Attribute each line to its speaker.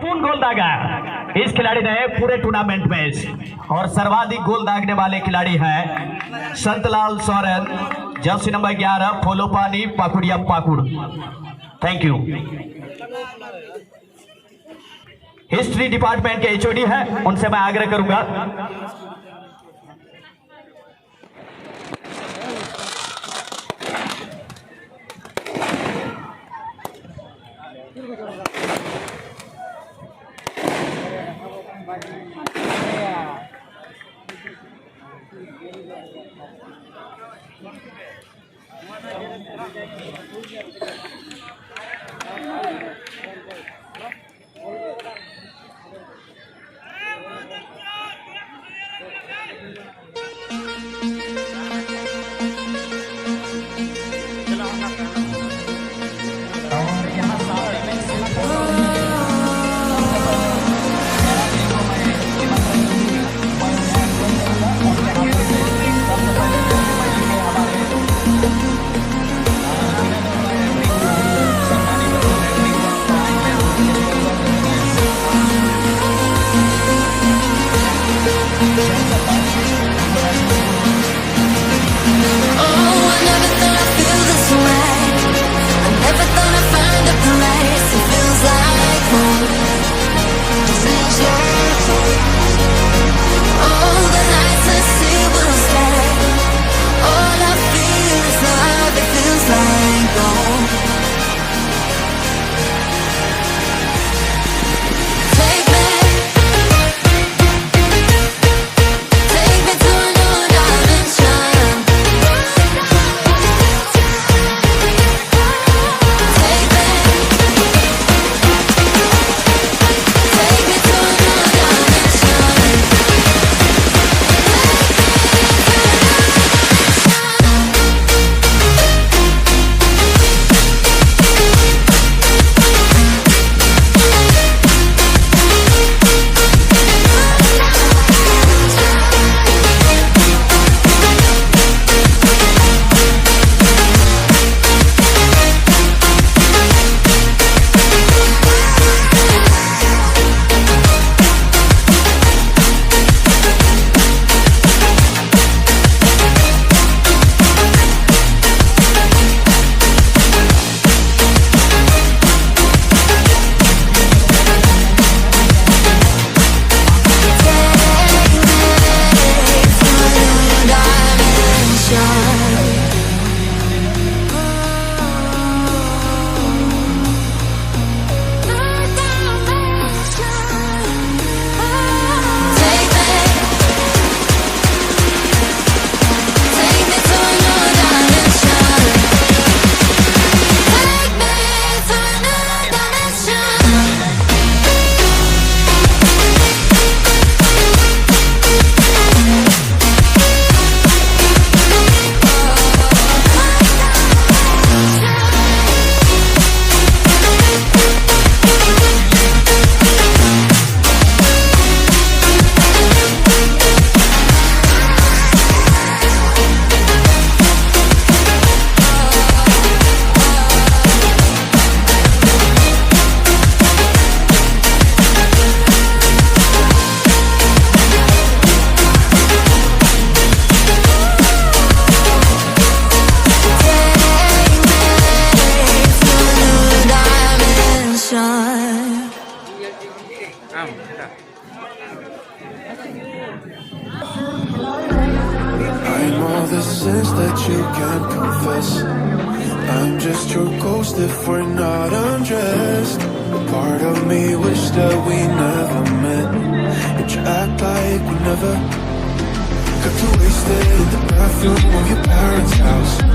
Speaker 1: कौन गोल दागा? इस खिलाड़ी ने पूरे टूर्नामेंट में और सर्वाधिक गोल दागने वाले खिलाड़ी हैं Santlal Soren, jersey number 11, Folopani Pakuria Pakur. Thank you. History department के एचओडी है, उनसे मैं आग्रह करूंगा
Speaker 2: sins that you can't confess. I'm just your ghost if we're not undressed. A part of me wish that we never met, but you act like we never got too wasted in the bathroom of your parents' house.